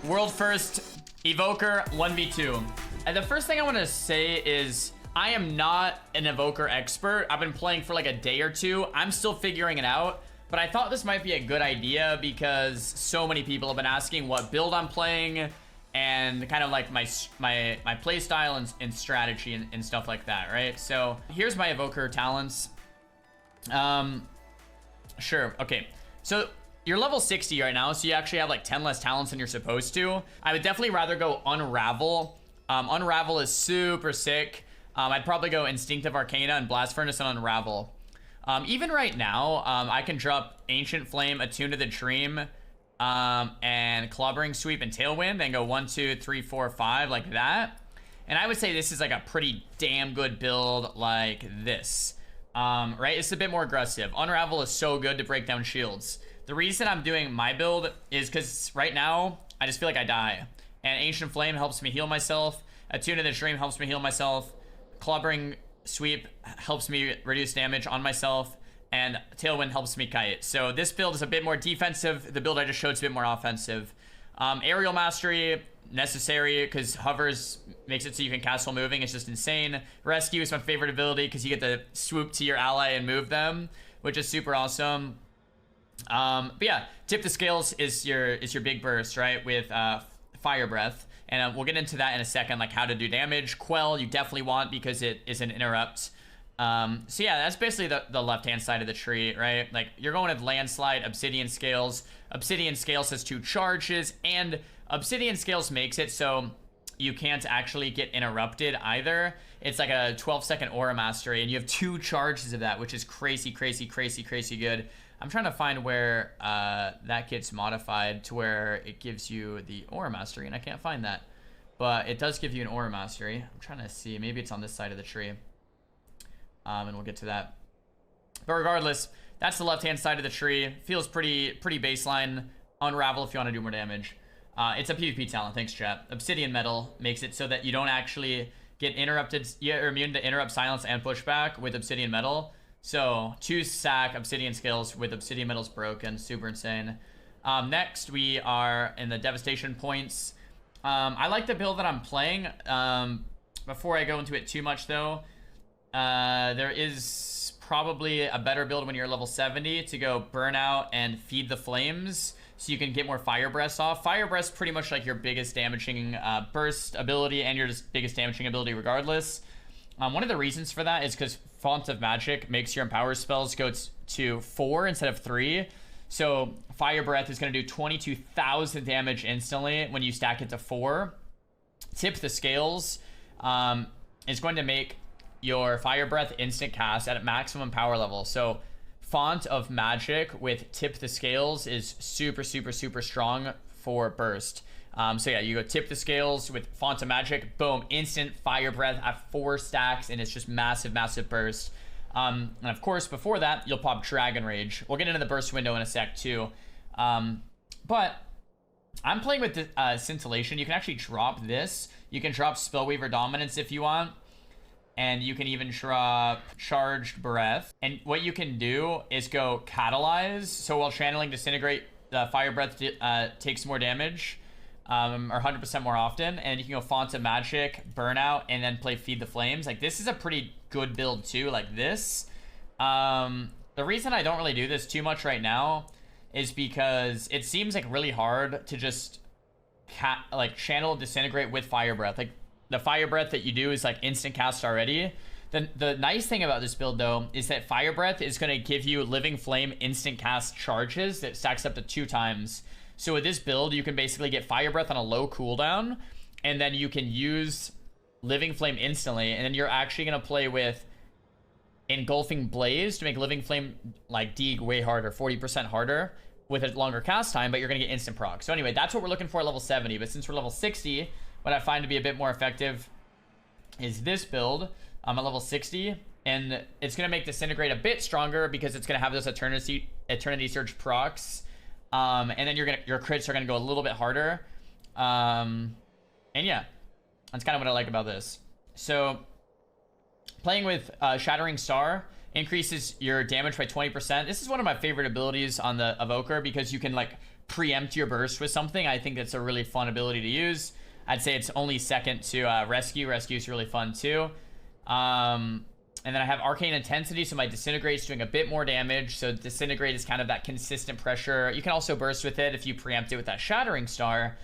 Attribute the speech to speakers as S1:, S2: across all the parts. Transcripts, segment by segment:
S1: World first Evoker 1v2. And the first thing I want to say is I am not an Evoker expert. I've been playing for like a day or two. I'm still figuring it out. But I thought this might be a good idea because so many people have been asking what build I'm playing and kind of like my play style and strategy and stuff like that, right? So here's my Evoker talents. Sure, okay. So you're level 60 right now, so you actually have like 10 less talents than you're supposed to. I would definitely rather go Unravel. Unravel is super sick. I'd probably go Instinctive Arcana and Blast Furnace and Unravel. Even right now, I can drop Ancient Flame, Attune to the Dream, and Clobbering Sweep and Tailwind and go 1, 2, 3, 4, 5 like that. And I would say this is like a pretty damn good build like this. Right? It's a bit more aggressive. Unravel is so good to break down shields. The reason I'm doing my build is because right now, I just feel like I die. And Ancient Flame helps me heal myself. Attune to the Dream helps me heal myself. Clobbering Sweep helps me reduce damage on myself, and Tailwind helps me kite. So this build is a bit more defensive. The build I just showed is a bit more offensive. Aerial Mastery, necessary because hovers makes it so you can cast while moving. It's just insane. Rescue is my favorite ability because you get to swoop to your ally and move them, which is super awesome. But yeah, Tip the Scales is your big burst, right, with Fire Breath. And we'll get into that in a second, like how to do damage. Quell, you definitely want because it is an interrupt. So yeah, that's basically the left-hand side of the tree, right? Like, you're going with Landslide, Obsidian Scales. Obsidian Scales has 2 charges, and Obsidian Scales makes it so you can't actually get interrupted either. It's like a 12-second Aura Mastery, and you have 2 charges of that, which is crazy, crazy, crazy, crazy good. I'm trying to find where that gets modified to where it gives you the Aura Mastery, and I can't find that. But it does give you an Aura Mastery. I'm trying to see. Maybe it's on this side of the tree. And we'll get to that. But regardless, that's the left-hand side of the tree. Feels pretty baseline. Unravel if you want to do more damage. It's a PvP talent. Thanks, chat. Obsidian Metal makes it so that you don't actually get interrupted. You're immune to interrupt, silence, and pushback with Obsidian Metal. So 2 stack Obsidian Scales with Obsidian Metal's broken. Super insane. Next, we are in the Devastation points. I like the build that I'm playing. Before I go into it too much, though, there is probably a better build when you're level 70 to go Burnout and Feed the Flames so you can get more Fire Breaths off. Fire Breath's pretty much like your biggest damaging burst ability and your biggest damaging ability regardless. One of the reasons for that is because Font of Magic makes your Empower spells go to 4 instead of 3. So Fire Breath is going to do 22,000 damage instantly when you stack it to 4. Tip the Scales is going to make your Fire Breath instant cast at maximum power level. So Font of Magic with Tip the Scales is super, super, super strong for burst. So yeah, you go Tip the Scales with Font of Magic, boom, instant Fire Breath at 4 stacks, and it's just massive, massive burst. And of course, before that, you'll pop Dragon Rage. We'll get into the burst window in a sec too. But I'm playing with the, Scintillation. You can actually drop this. You can drop Spellweaver Dominance if you want. And you can even drop Charged Breath. And what you can do is go Catalyze. So while channeling Disintegrate, the Fire Breath takes more damage. Or 100% more often. And you can go Font of Magic, Burnout, and then play Feed the Flames. Like, this is a pretty good build too, like this. The reason I don't really do this too much right now is because it seems like really hard to just channel Disintegrate with Fire Breath. Like, the Fire Breath that you do is like instant cast already. The nice thing about this build though is that Fire Breath is going to give you Living Flame instant cast charges that stacks up to 2 times. So with this build, you can basically get Fire Breath on a low cooldown, and then you can use Living Flame instantly, and then you're actually going to play with Engulfing Blaze to make Living Flame like dig way harder, 40% harder with a longer cast time, but you're going to get instant proc. So anyway, that's what we're looking for at level 70, but since we're level 60, what I find to be a bit more effective is this build. I'm at level 60, and it's going to make Disintegrate a bit stronger because it's going to have those Eternity Surge procs. And then your crits are going to go a little bit harder. And yeah, that's kind of what I like about this. So playing with Shattering Star increases your damage by 20%. This is one of my favorite abilities on the Evoker because you can like preempt your burst with something, I think that's a really fun ability to use. I'd say it's only second to Rescue. Rescue is really fun too. And then I have Arcane Intensity, so my Disintegrate's doing a bit more damage. So Disintegrate is kind of that consistent pressure. You can also burst with it if you preempt it with that Shattering Star,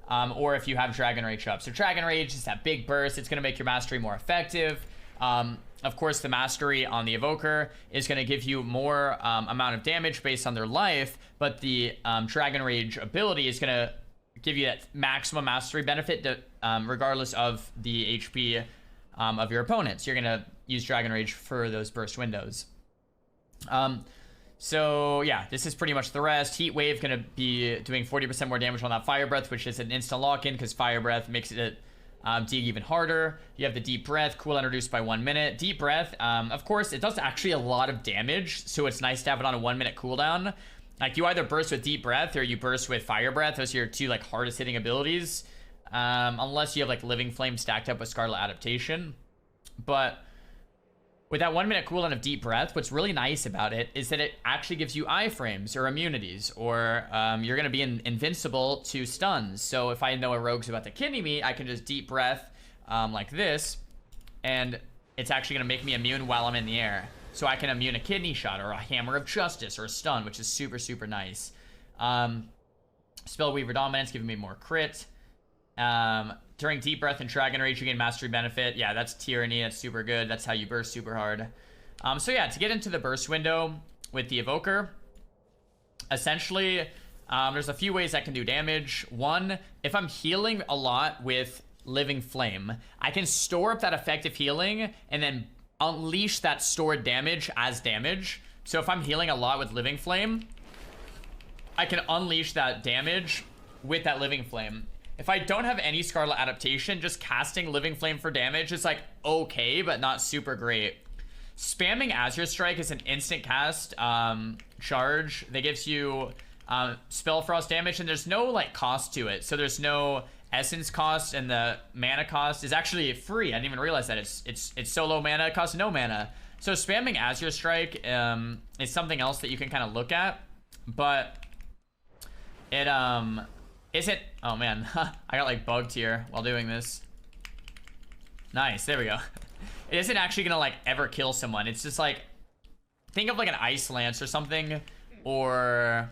S1: or if you have Dragon Rage up. So Dragon Rage is that big burst. It's going to make your Mastery more effective. Of course, the Mastery on the Evoker is going to give you more amount of damage based on their life, but the Dragon Rage ability is going to give you that maximum Mastery benefit regardless of the HP of your opponents. You're going to use Dragon Rage for those burst windows. So yeah, this is pretty much the rest. Heat Wave going to be doing 40% more damage on that Fire Breath, which is an instant lock-in because Fire Breath makes it dig even harder. You have the Deep Breath, cooldown reduced by 1 minute. Deep Breath, of course, it does actually a lot of damage, so it's nice to have it on a 1 minute cooldown. Like, you either burst with Deep Breath or you burst with Fire Breath. Those are your two, like, hardest hitting abilities. Unless you have, like, Living Flame stacked up with Scarlet Adaptation. But with that 1 minute cooldown of Deep Breath, what's really nice about it is that it actually gives you iframes or immunities, or you're going to be invincible to stuns. So if I know a rogue's about to kidney me, I can just Deep Breath like this, and it's actually going to make me immune while I'm in the air. So I can immune a kidney shot or a Hammer of Justice or a stun, which is super, super nice. Spellweaver Dominance giving me more crit. During Deep Breath and Dragon Rage, you gain Mastery benefit. Yeah, that's Tyranny. That's super good. That's how you burst super hard. So yeah, to get into the burst window with the Evoker, essentially, there's a few ways I can do damage. One, if I'm healing a lot with Living Flame, I can store up that effective healing and then unleash that stored damage as damage. So if I'm healing a lot with Living Flame, I can unleash that damage with that Living Flame. If I don't have any Scarlet Adaptation, just casting Living Flame for damage is like okay, but not super great. Spamming Azure Strike is an instant cast charge that gives you Spell Frost damage, and there's no like cost to it. So there's no essence cost, and the mana cost is actually free. I didn't even realize that. It's so low mana, it costs no mana. So spamming Azure Strike is something else that you can kind of look at, but it isn't. Oh man, I got like bugged here while doing this. Nice, there we go. It isn't actually gonna like ever kill someone. It's just like, think of like an Ice Lance or something, or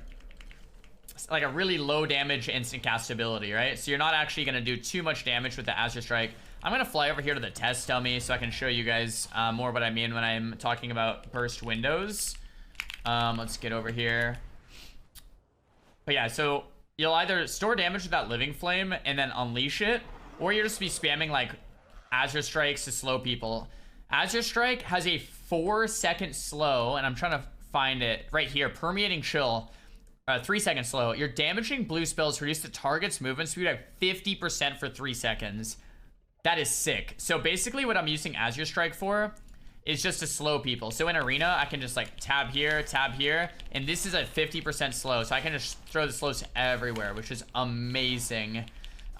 S1: like a really low damage instant cast ability, right? So you're not actually gonna do too much damage with the Azure Strike. I'm gonna fly over here to the test dummy so I can show you guys more what I mean when I'm talking about burst windows. Let's get over here. But yeah, so you'll either store damage with that Living Flame and then unleash it, or you'll just be spamming like Azure Strikes to slow people. Azure Strike has a 4-second slow, and I'm trying to find it right here. Permeating Chill, 3-second slow. Your damaging blue spells reduce the target's movement speed by 50% for 3 seconds. That is sick. So basically what I'm using Azure Strike for is just to slow people. So in Arena, I can just like tab here, and this is a 50% slow, so I can just throw the slows everywhere, which is amazing.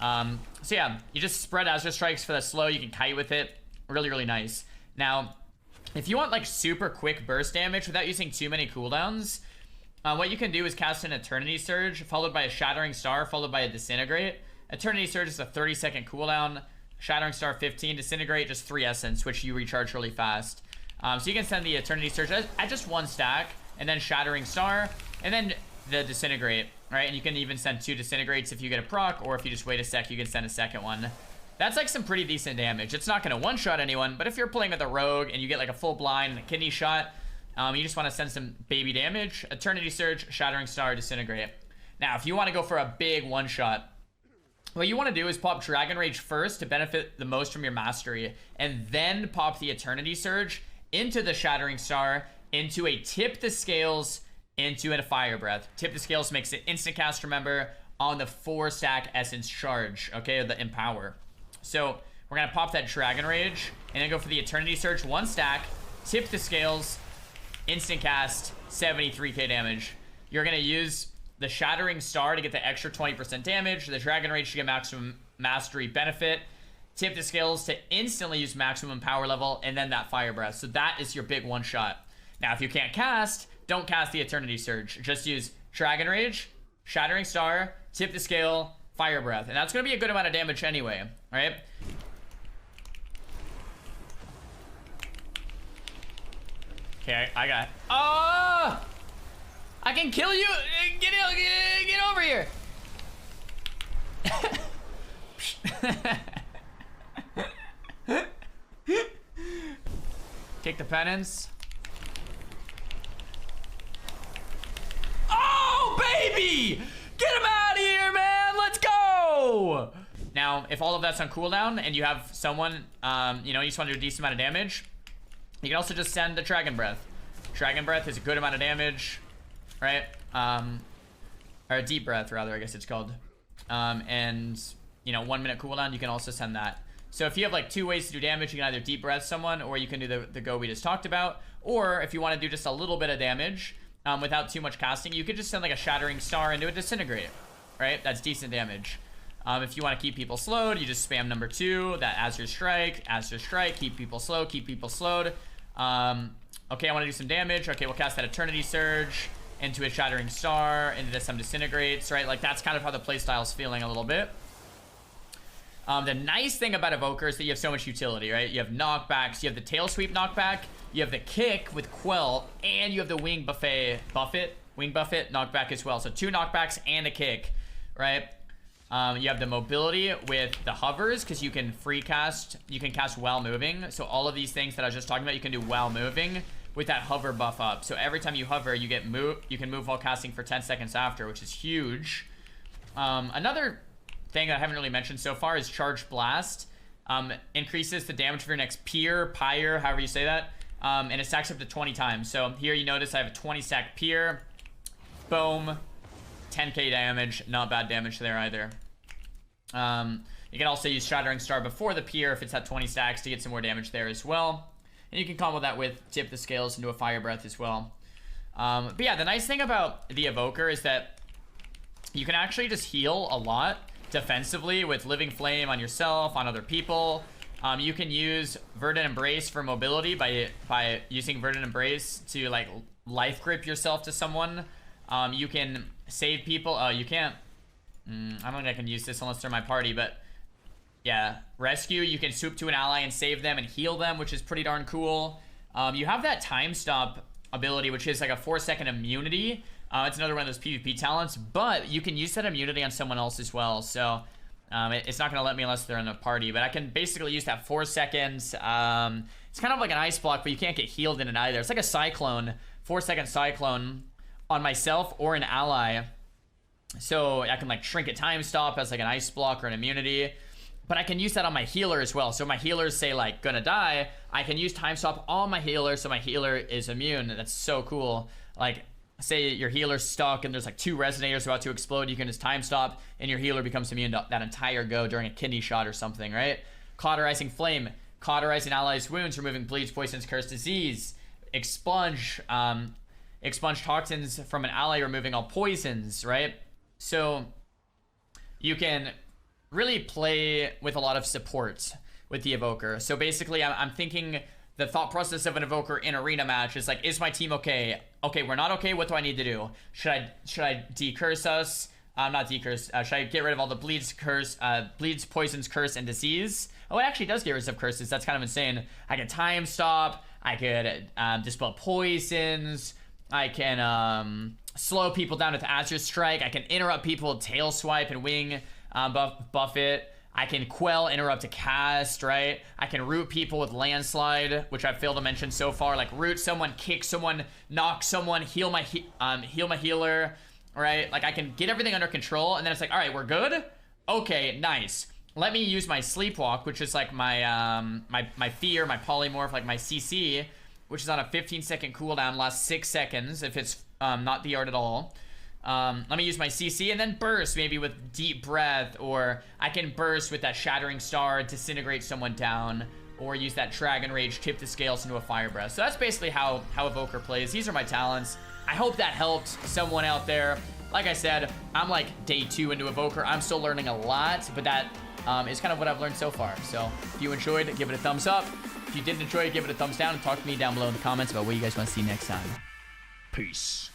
S1: So yeah, you just spread Azure Strikes for the slow. You can kite with it. Really, really nice. Now, if you want like super quick burst damage without using too many cooldowns, what you can do is cast an Eternity Surge, followed by a Shattering Star, followed by a Disintegrate. Eternity Surge is a 30-second cooldown. Shattering Star 15, Disintegrate just 3 Essence, which you recharge really fast. So you can send the Eternity Surge at just 1 stack, and then Shattering Star, and then the Disintegrate, right? And you can even send 2 Disintegrates if you get a proc, or if you just wait a sec, you can send a second one. That's like some pretty decent damage. It's not going to one-shot anyone, but if you're playing with a rogue and you get like a full blind and a kidney shot, you just want to send some baby damage. Eternity Surge, Shattering Star, Disintegrate. Now, if you want to go for a big one-shot, what you want to do is pop Dragon Rage first to benefit the most from your Mastery, and then pop the Eternity Surge into the Shattering Star, into a Tip the Scales, into a Fire Breath. Tip the Scales makes it instant cast, remember, on the 4-stack Essence charge, okay, or the Empower. So we're going to pop that Dragon Rage, and then go for the Eternity Surge, 1 stack, Tip the Scales, instant cast, 73k damage. You're going to use the Shattering Star to get the extra 20% damage, the Dragon Rage to get maximum Mastery benefit, Tip the Scales to instantly use maximum power level, and then that Fire Breath. So that is your big one shot. Now, if you can't cast, don't cast the Eternity Surge. Just use Dragon Rage, Shattering Star, Tip the Scale, Fire Breath. And that's going to be a good amount of damage anyway, right? Okay, I got... Oh! I can kill you! Get over here! Take the penance. Oh, baby! Get him out of here, man! Let's go! Now, if all of that's on cooldown and you have someone, you know, you just want to do a decent amount of damage, you can also just send the Dragon Breath. Dragon Breath is a good amount of damage, right? Or a Deep Breath, rather, I guess it's called. And, you know, 1 minute cooldown, you can also send that. So if you have like 2 ways to do damage, you can either Deep Breath someone, or you can do the go we just talked about. Or if you want to do just a little bit of damage without too much casting, you could just send like a Shattering Star into a Disintegrate, right? That's decent damage. If you want to keep people slowed, you just spam number 2, that Azure Strike, keep people slow, keep people slowed. Okay, I want to do some damage. Okay, we'll cast that Eternity Surge into a Shattering Star, into some Disintegrates, right? Like, that's kind of how the playstyle's feeling a little bit. The nice thing about Evoker is that you have so much utility, right? You have knockbacks, you have the Tail Sweep knockback, you have the Kick with Quell, and you have the Wing Buffet knockback as well. So 2 knockbacks and a Kick, right? You have the mobility with the hovers, because you can free cast, you can cast while moving. So all of these things that I was just talking about, you can do while moving with that hover buff up. So every time you hover, you can move while casting for 10 seconds after, which is huge. Another thing that I haven't really mentioned so far is Charge Blast. Increases the damage of your next Pyre, however you say that, and it stacks up to 20 times. So here you notice I have a 20 stack Pyre. Boom. 10k damage. Not bad damage there either. You can also use Shattering Star before the Pyre if it's at 20 stacks to get some more damage there as well. And you can combo that with Tip the Scales into a Fire Breath as well. But yeah, the nice thing about the Evoker is that you can actually just heal a lot defensively with Living Flame on yourself, on other people. You can use Verdant Embrace for mobility by using Verdant Embrace to like life grip yourself to someone. You can save people. You can't. I don't think I can use this unless they're my party, but yeah, rescue. You can swoop to an ally and save them and heal them, which is pretty darn cool. You have that time stop ability, which is like a 4-second immunity. It's another one of those PvP talents, but you can use that immunity on someone else as well. So it's not going to let me unless they're in a party, but I can basically use that 4 seconds. It's kind of like an ice block, but you can't get healed in it either. It's like a cyclone, 4-second cyclone on myself or an ally. So I can like shrink a time stop as like an ice block or an immunity, but I can use that on my healer as well. So my healers say like gonna die, I can use time stop on my healer so my healer is immune. That's so cool. Like say your healer's stuck and there's like 2 resonators about to explode, you can just time stop and your healer becomes immune to that entire go during a kidney shot or something, right? Cauterizing Flame, cauterizing allies' wounds, removing bleeds, poisons, curse, disease. Expunge toxins from an ally, removing all poisons, right? So you can really play with a lot of support with the Evoker. So basically I'm thinking the thought process of an Evoker in arena match is like, is my team okay? Okay, we're not okay. What do I need to do? Should I decurse us? Not decurse. Should I get rid of all the bleeds, poisons, curse, and disease? Oh, it actually does get rid of curses. That's kind of insane. I can time stop. I could dispel poisons. I can slow people down with Azure Strike. I can interrupt people with Tail Swipe and Wing buff it. I can quell, interrupt to cast, right? I can root people with Landslide, which I've failed to mention so far. Like root someone, kick someone, knock someone, heal my healer, right? Like I can get everything under control, and then it's like, all right, we're good. Okay, nice. Let me use my Sleepwalk, which is like my my fear, my polymorph, like my CC, which is on a 15-second cooldown, lasts 6 seconds if it's not DR'd at all. Let me use my CC and then burst, maybe with Deep Breath, or I can burst with that Shattering Star, disintegrate someone down, or use that Dragon Rage, tip the scales into a Fire Breath. So that's basically how Evoker plays. These are my talents. I hope that helped someone out there. Like I said, I'm like day 2 into Evoker. I'm still learning a lot, but that is kind of what I've learned so far. So if you enjoyed, give it a thumbs up. If you didn't enjoy it, give it a thumbs down, and talk to me down below in the comments about what you guys want to see next time. Peace.